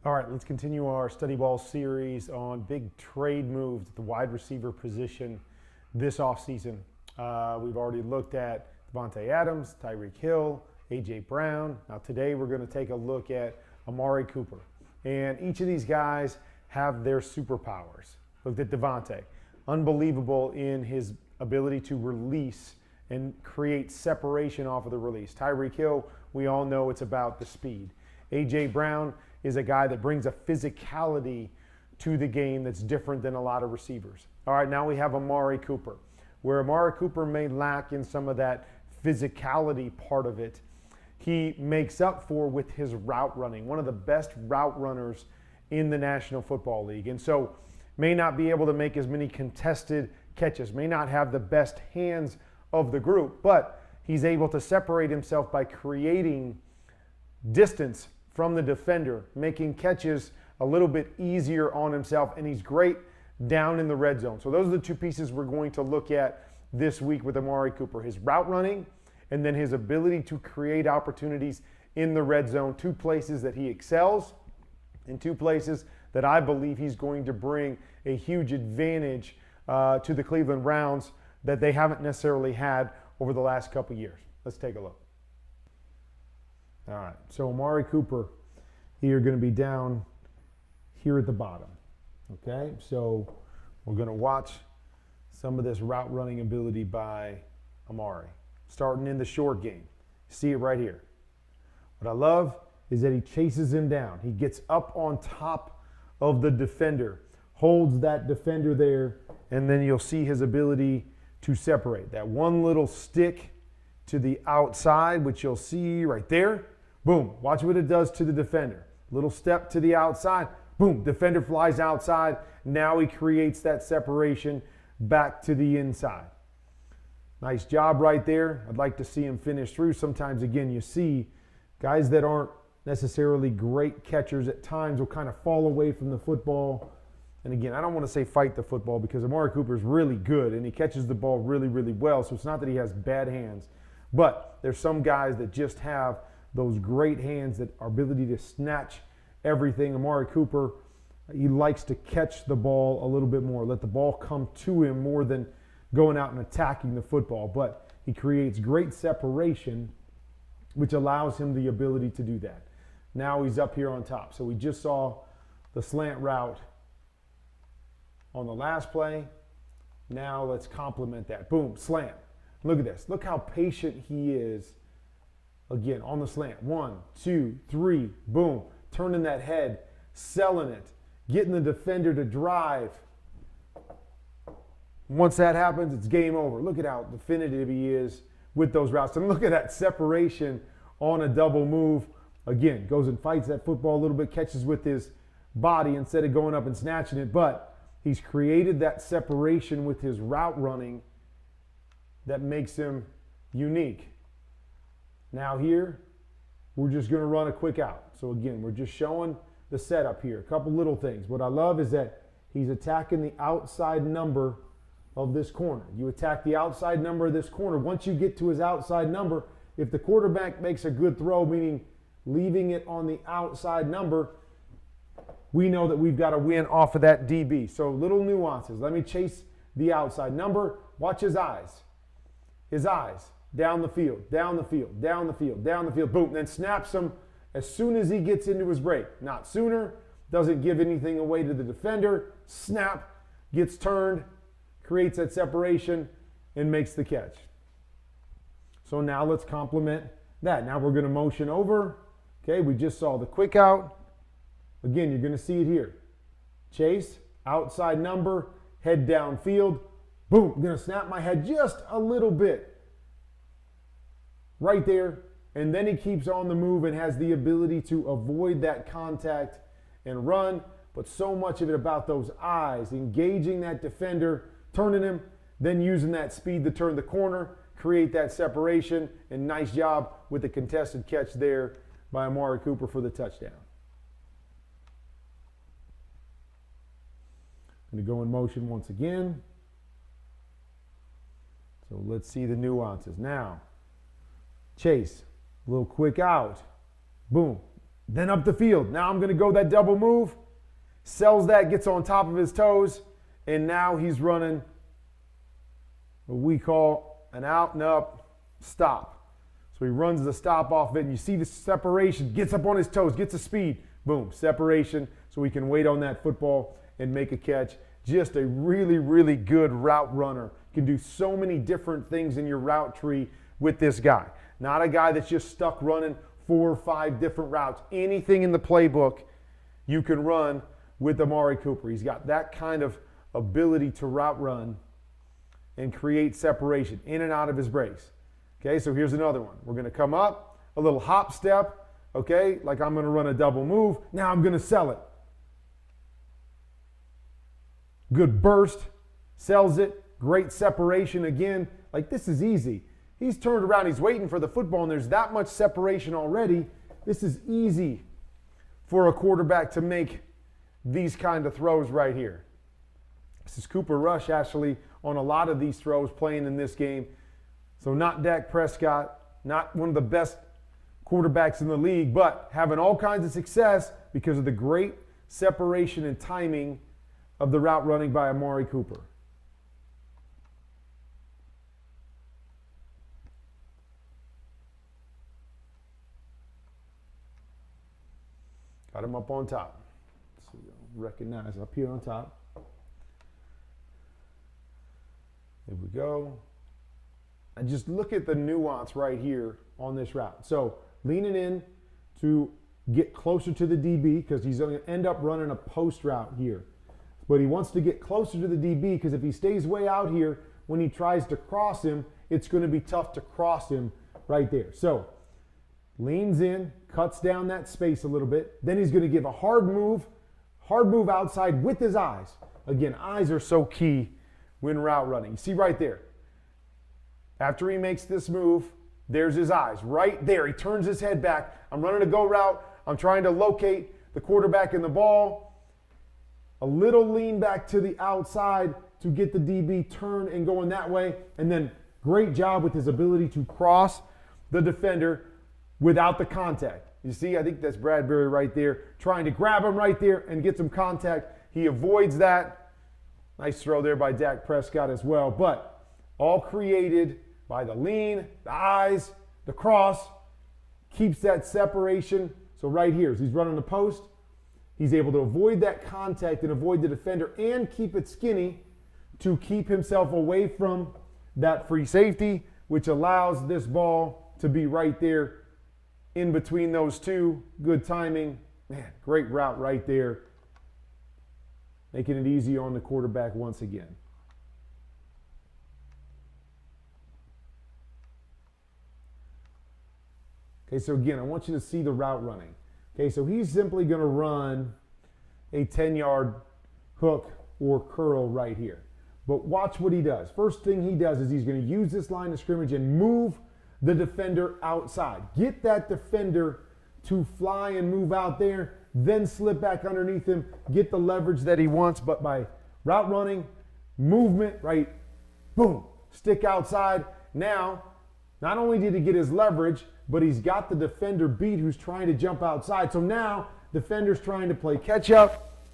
All right, let's continue our study ball series on big trade moves at the wide receiver position this offseason. We've already looked at Devontae Adams, Tyreek Hill, A.J. Brown. Now today we're going to take a look at Amari Cooper. And each of these guys have their superpowers. Looked at Devontae. Unbelievable in his ability to release and create separation off of the release. Tyreek Hill, we all know it's about the speed. A.J. Brown is a guy that brings a physicality to the game that's different than a lot of receivers. All right, now we have Amari Cooper, where Amari Cooper may lack in some of that physicality part of it. He makes up for with his route running, one of the best route runners in the National Football League. And so may not be able to make as many contested catches, may not have the best hands of the group, but he's able to separate himself by creating distance from the defender, making catches a little bit easier on himself, and he's great down in the red zone. So those are the two pieces we're going to look at this week with Amari Cooper, his route running and then his ability to create opportunities in the red zone, two places that he excels and two places that I believe he's going to bring a huge advantage to the Cleveland Browns that they haven't necessarily had over the last couple years. Let's take a look. All right, so Amari Cooper, you're going to be down here at the bottom, okay? So we're going to watch some of this route running ability by Amari, starting in the short game. See it right here. What I love is that he chases him down. He gets up on top of the defender, holds that defender there, and then you'll see his ability to separate. That one little stick to the outside, which you'll see right there. Boom, watch what it does to the defender. Little step to the outside, boom, defender flies outside. Now he creates that separation back to the inside. Nice job right there. I'd like to see him finish through. Sometimes, again, you see guys that aren't necessarily great catchers at times will kind of fall away from the football. And again, I don't want to say fight the football because Amari Cooper is really good and he catches the ball really, really well. So it's not that he has bad hands. But there's some guys that just have those great hands, that our ability to snatch everything. Amari Cooper, he likes to catch the ball a little bit more, let the ball come to him more than going out and attacking the football. But he creates great separation, which allows him the ability to do that. Now he's up here on top. So we just saw the slant route on the last play. Now let's complement that. Boom, slant. Look at this. Look how patient he is. Again, on the slant. 1, 2, 3, boom. Turning that head, selling it, getting the defender to drive. Once that happens, it's game over. Look at how definitive he is with those routes. And look at that separation on a double move. Again, goes and fights that football a little bit, catches with his body instead of going up and snatching it. But he's created that separation with his route running that makes him unique. Now here, we're just going to run a quick out. So again, we're just showing the setup here. A couple little things. What I love is that he's attacking the outside number of this corner. You attack the outside number of this corner. Once you get to his outside number, if the quarterback makes a good throw, meaning leaving it on the outside number, we know that we've got to win off of that DB. So little nuances. Let me chase the outside number. Watch his eyes. His eyes. Down the field, down the field, down the field, down the field, boom. Then snaps him as soon as he gets into his break. Not sooner, doesn't give anything away to the defender. Snap, gets turned, creates that separation, and makes the catch. So now let's complement that. Now we're going to motion over. Okay, we just saw the quick out. Again, you're going to see it here. Chase, outside number, head downfield. Boom, I'm going to snap my head just a little bit. Right there, and then he keeps on the move and has the ability to avoid that contact and run. But so much of it about those eyes, engaging that defender, turning him, then using that speed to turn the corner, create that separation, and nice job with the contested catch there by Amari Cooper for the touchdown. Going to go in motion once again. So let's see the nuances. Now, chase, a little quick out, boom, Then up the field. Now I'm going to go that double move. Sells that, gets on top of his toes, and now he's running what we call an out and up stop. So he runs the stop off of it, and you see the separation, gets up on his toes, gets a speed, boom, separation, so he can wait on that football and make a catch. Just a really, really good route runner. Can do so many different things in your route tree with this guy. Not a guy that's just stuck running 4 or 5 different routes. Anything in the playbook you can run with Amari Cooper. He's got that kind of ability to route run and create separation in and out of his breaks. Okay, so here's another one. We're going to come up, a little hop step, okay, like I'm going to run a double move. Now I'm going to sell it. Good burst, sells it, great separation again. Like, this is easy. He's turned around, he's waiting for the football, and there's that much separation already. This is easy for a quarterback to make these kind of throws right here. This is Cooper Rush actually on a lot of these throws playing in this game. So not Dak Prescott, not one of the best quarterbacks in the league, but having all kinds of success because of the great separation and timing of the route running by Amari Cooper. Got him up on top. So you'll recognize up here on top. There we go. And just look at the nuance right here on this route. So leaning in to get closer to the DB because he's going to end up running a post route here. But he wants to get closer to the DB because if he stays way out here, when he tries to cross him, it's going to be tough to cross him right there. So leans in, cuts down that space a little bit. Then he's going to give a hard move outside with his eyes. Again, eyes are so key when route running. You see right there. After he makes this move, there's his eyes right there. He turns his head back. I'm running a go route. I'm trying to locate the quarterback in the ball. A little lean back to the outside to get the DB turn and going that way. And then great job with his ability to cross the defender without the contact. You see, I think that's Bradbury right there, trying to grab him right there and get some contact. He avoids that. Nice throw there by Dak Prescott as well. But all created by the lean, the eyes, the cross, keeps that separation. So right here, as he's running the post, he's able to avoid that contact and avoid the defender and keep it skinny to keep himself away from that free safety, which allows this ball to be right there in between those two. Good timing. Man, great route right there. Making it easy on the quarterback once again. Okay, so again, I want you to see the route running. Okay, so he's simply going to run a 10-yard hook or curl right here. But watch what he does. First thing he does is he's going to use this line of scrimmage and move the defender outside. Get that defender to fly and move out there, then slip back underneath him, get the leverage that he wants. But by route running, movement, right, boom, stick outside. Now, not only did he get his leverage, but he's got the defender beat who's trying to jump outside. So now, defender's trying to play catch up.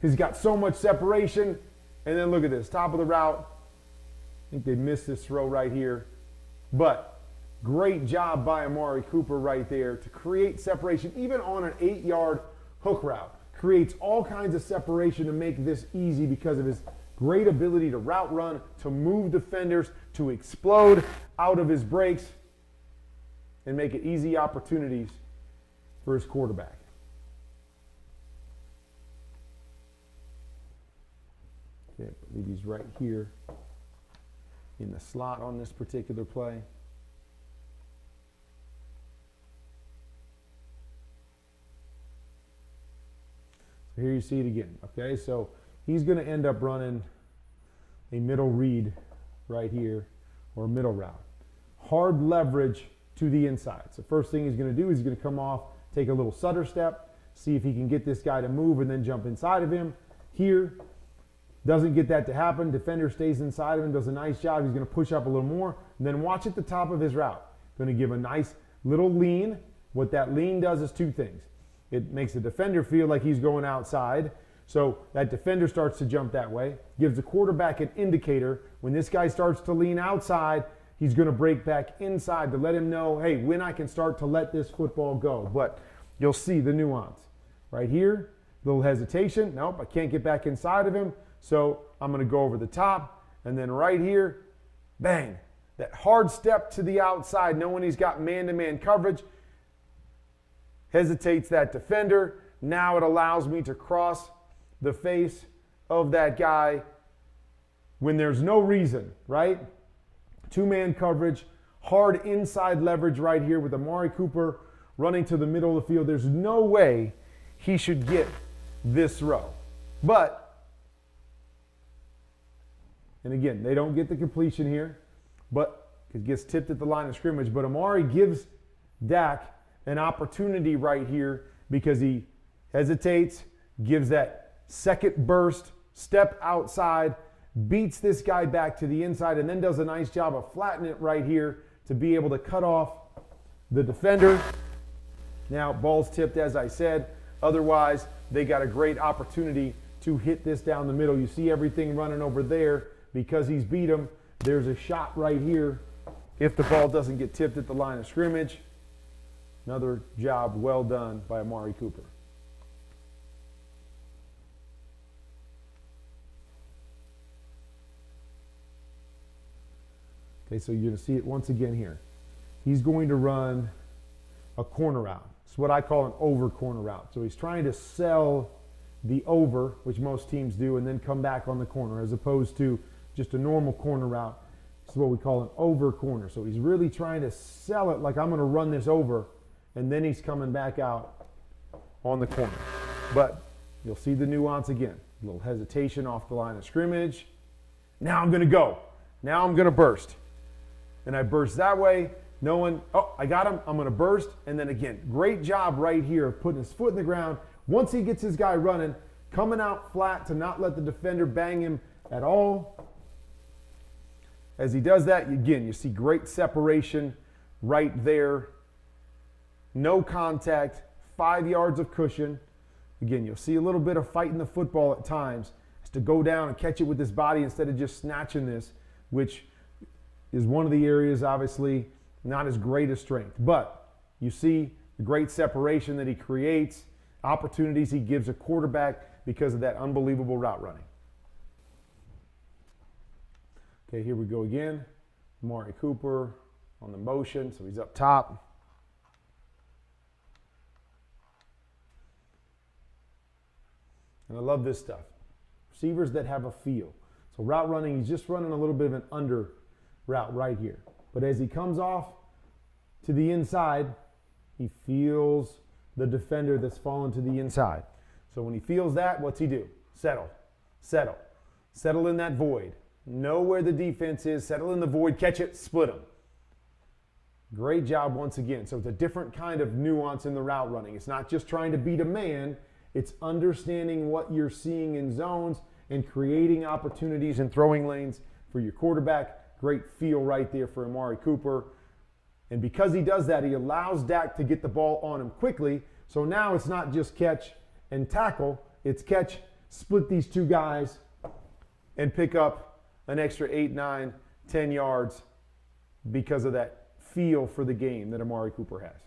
He's got so much separation. And then look at this, top of the route. I think they missed this throw right here. But great job by Amari Cooper right there to create separation, even on an 8-yard hook route. Creates all kinds of separation to make this easy because of his great ability to route run, to move defenders, to explode out of his breaks, and make it easy opportunities for his quarterback. Okay, I believe he's right here in the slot on this particular play. So here you see it again. Okay, so he's going to end up running a middle read right here, or middle route. Hard leverage to the inside. So first thing he's going to do is he's going to come off, take a little stutter step, see if he can get this guy to move and then jump inside of him. Here, doesn't get that to happen. Defender stays inside of him, does a nice job. He's going to push up a little more. And then watch at the top of his route. Going to give a nice little lean. What that lean does is two things. It makes the defender feel like he's going outside. So that defender starts to jump that way. Gives the quarterback an indicator. When this guy starts to lean outside, he's going to break back inside to let him know, hey, when I can start to let this football go. But you'll see the nuance. Right here, little hesitation. Nope, I can't get back inside of him. So I'm going to go over the top. And then right here, bang. That hard step to the outside, knowing he's got man-to-man coverage. Hesitates that defender. Now it allows me to cross the face of that guy when there's no reason, right? Two-man coverage, hard inside leverage right here with Amari Cooper running to the middle of the field. There's no way he should get this row. But, and again, they don't get the completion here, but it gets tipped at the line of scrimmage. But Amari gives Dak an opportunity right here because he hesitates, gives that second burst, step outside, beats this guy back to the inside, and then does a nice job of flattening it right here to be able to cut off the defender. Now, ball's tipped, as I said. Otherwise, they got a great opportunity to hit this down the middle. You see everything running over there because he's beat him. There's a shot right here if the ball doesn't get tipped at the line of scrimmage. Another job well done by Amari Cooper. Okay, so you're going to see it once again here. He's going to run a corner route. It's what I call an over corner route. So he's trying to sell the over, which most teams do, and then come back on the corner, as opposed to just a normal corner route. This is what we call an over corner. So he's really trying to sell it like I'm going to run this over, and then he's coming back out on the corner. But you'll see the nuance again. A little hesitation off the line of scrimmage. Now I'm going to go. Now I'm going to burst. And I burst that way, knowing, oh, I got him, I'm going to burst. And then again, great job right here of putting his foot in the ground. Once he gets his guy running, coming out flat to not let the defender bang him at all. As he does that, again, you see great separation right there. No contact, 5 yards of cushion. Again, you'll see a little bit of fighting the football at times. Has to go down and catch it with his body instead of just snatching this, which is one of the areas, obviously, not as great a strength. But you see the great separation that he creates, opportunities he gives a quarterback because of that unbelievable route running. Okay, here we go again. Amari Cooper on the motion, so he's up top. And I love this stuff. Receivers that have a feel. So route running, he's just running a little bit of an under route right here. But as he comes off to the inside, he feels the defender that's fallen to the inside. So when he feels that, what's he do? Settle, settle, settle in that void. Know where the defense is, settle in the void, catch it, split them. Great job once again. So it's a different kind of nuance in the route running. It's not just trying to beat a man, it's understanding what you're seeing in zones and creating opportunities and throwing lanes for your quarterback. Great feel right there for Amari Cooper. And because he does that, he allows Dak to get the ball on him quickly. So now it's not just catch and tackle, it's catch, split these two guys, and pick up an extra 8, 9, 10 yards because of that feel for the game that Amari Cooper has.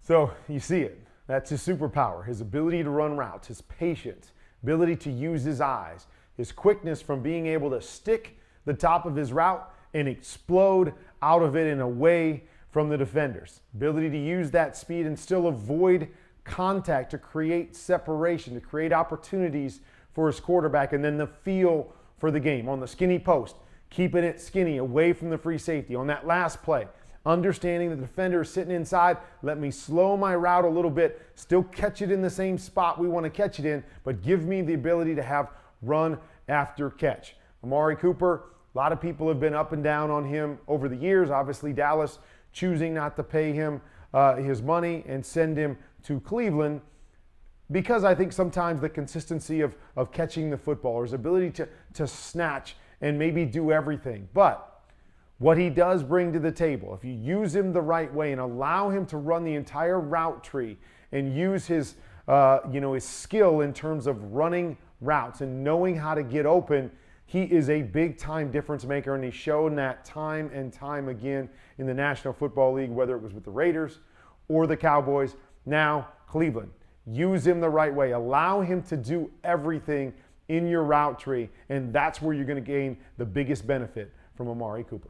So you see it. That's his superpower, his ability to run routes, his patience, ability to use his eyes, his quickness from being able to stick the top of his route and explode out of it and away from the defenders. Ability to use that speed and still avoid contact to create separation, to create opportunities for his quarterback, and then the feel for the game. On the skinny post, keeping it skinny away from the free safety. On that last play, understanding the defender is sitting inside, let me slow my route a little bit, still catch it in the same spot we want to catch it in, but give me the ability to have run after catch. Amari Cooper, a lot of people have been up and down on him over the years. Obviously, Dallas choosing not to pay him his money and send him to Cleveland because I think sometimes the consistency of catching the football or his ability to snatch and maybe do everything. But what he does bring to the table, if you use him the right way and allow him to run the entire route tree and use his, his skill in terms of running routes and knowing how to get open, he is a big-time difference maker, and he's shown that time and time again in the National Football League, whether it was with the Raiders or the Cowboys. Now, Cleveland. Use him the right way. Allow him to do everything in your route tree, and that's where you're going to gain the biggest benefit from Amari Cooper.